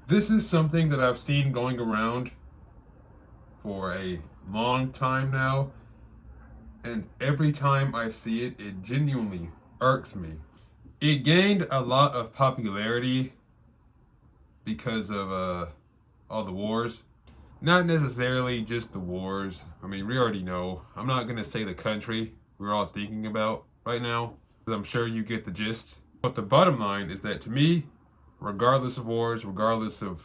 This is something that I've seen going around for a long time now, and every time I see it, it genuinely irks me. It gained a lot of popularity because of all the wars. Not necessarily just the wars. I mean, we already know. I'm not gonna say the country we're all thinking about right now, because I'm sure you get the gist. But the bottom line is that to me, regardless of wars, regardless of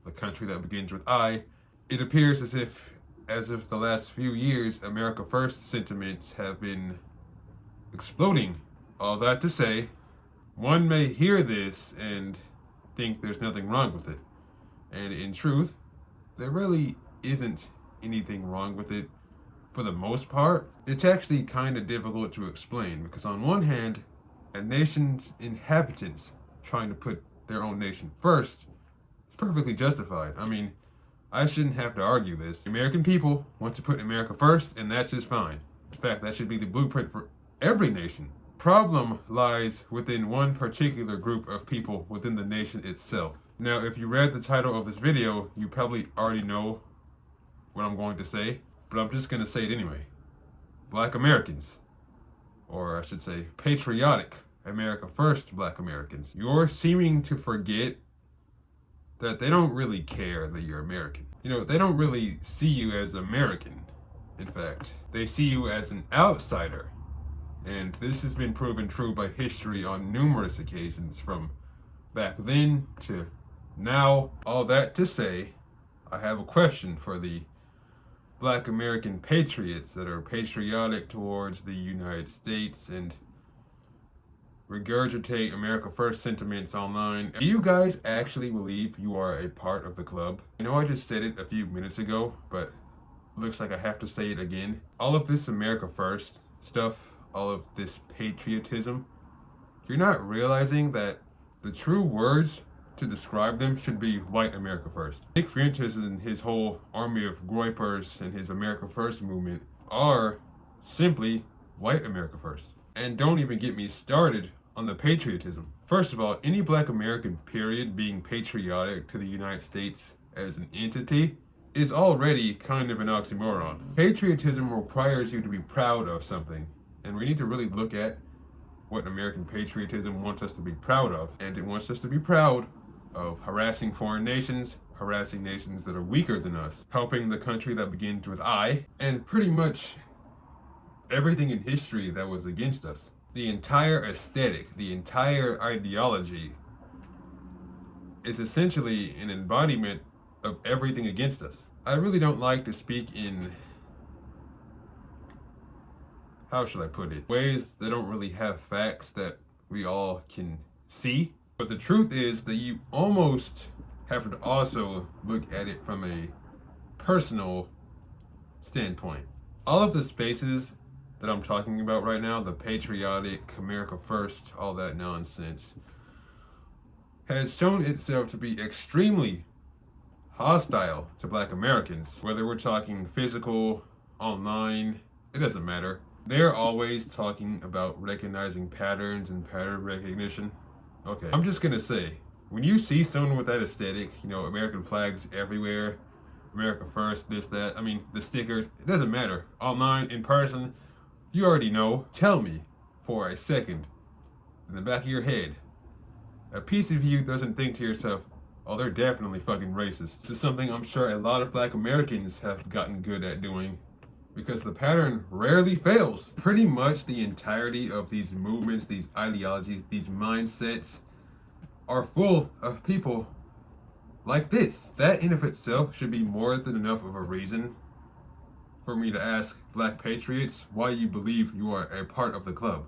the country that begins with I, it appears as if the last few years, America First sentiments have been exploding. All that to say, one may hear this and think there's nothing wrong with it. And in truth, there really isn't anything wrong with it for the most part. It's actually kind of difficult to explain because on one hand, a nation's inhabitants trying to put their own nation first is perfectly justified. I mean, I shouldn't have to argue this. The American people want to put America first, and that's just fine. In fact, that should be the blueprint for every nation. Problem lies within one particular group of people within the nation itself. Now, if you read the title of this video, you probably already know what I'm going to say, but I'm just going to say it anyway. Black Americans, or I should say patriotic America First Black Americans. You're seeming to forget that they don't really care that you're American. You know, they don't really see you as American. In fact, they see you as an outsider. And this has been proven true by history on numerous occasions, from back then to now. All that to say, I have a question for the Black American patriots that are patriotic towards the United States and regurgitate America First sentiments online. Do you guys actually believe you are a part of the club? I know I just said it a few minutes ago, but looks like I have to say it again. All of this America First stuff, all of this patriotism, you're not realizing that the true words to describe them should be white America First. Nick Fuentes and his whole army of groypers and his America First movement are simply white America First. And don't even get me started on the patriotism. First of all, any Black American period being patriotic to the United States as an entity is already kind of an oxymoron. Patriotism requires you to be proud of something, and we need to really look at what American patriotism wants us to be proud of. And it wants us to be proud of harassing foreign nations, harassing nations that are weaker than us, helping the country that begins with I, and pretty much everything in history that was against us. The entire aesthetic, the entire ideology is essentially an embodiment of everything against us. I really don't like to speak in, how should I put it, ways that don't really have facts that we all can see. But the truth is that you almost have to also look at it from a personal standpoint. All of the spaces that I'm talking about right now, the patriotic, America First, all that nonsense, has shown itself to be extremely hostile to Black Americans. Whether we're talking physical, online, it doesn't matter. They're always talking about recognizing patterns and pattern recognition. Okay, I'm just gonna say, when you see someone with that aesthetic, you know, American flags everywhere, America First, this, that, I mean, the stickers, it doesn't matter. Online, in person, you already know. Tell me for a second, in the back of your head, a piece of you doesn't think to yourself, oh, they're definitely fucking racist. This is something I'm sure a lot of Black Americans have gotten good at doing, because the pattern rarely fails. Pretty much the entirety of these movements, these ideologies, these mindsets are full of people like this. That in of itself should be more than enough of a reason for me to ask Black patriots why you believe you are a part of the club.